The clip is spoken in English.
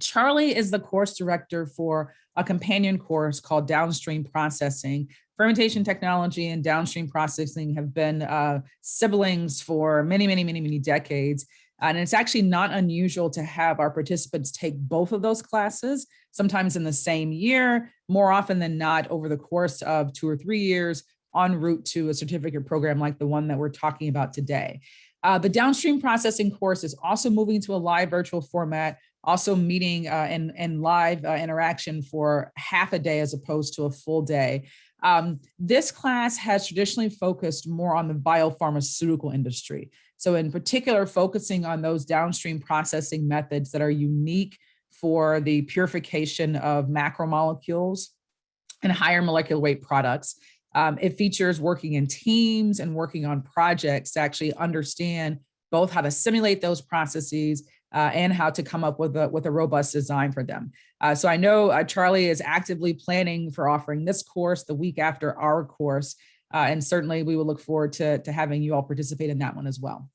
Charlie is the course director for a companion course called Downstream Processing. Fermentation technology and downstream processing have been siblings for many, many, many, many decades. And it's actually not unusual to have our participants take both of those classes, sometimes in the same year, more often than not over the course of 2 or 3 years, en route to a certificate program like the one that we're talking about today. The downstream processing course is also moving to a live virtual format, also meeting and live interaction for half a day as opposed to a full day. This class has traditionally focused more on the biopharmaceutical industry. So in particular, focusing on those downstream processing methods that are unique for the purification of macromolecules and higher molecular weight products. It features working in teams and working on projects to actually understand both how to simulate those processes and how to come up with a robust design for them. So I know Charlie is actively planning for offering this course the week after our course, and certainly we will look forward to having you all participate in that one as well.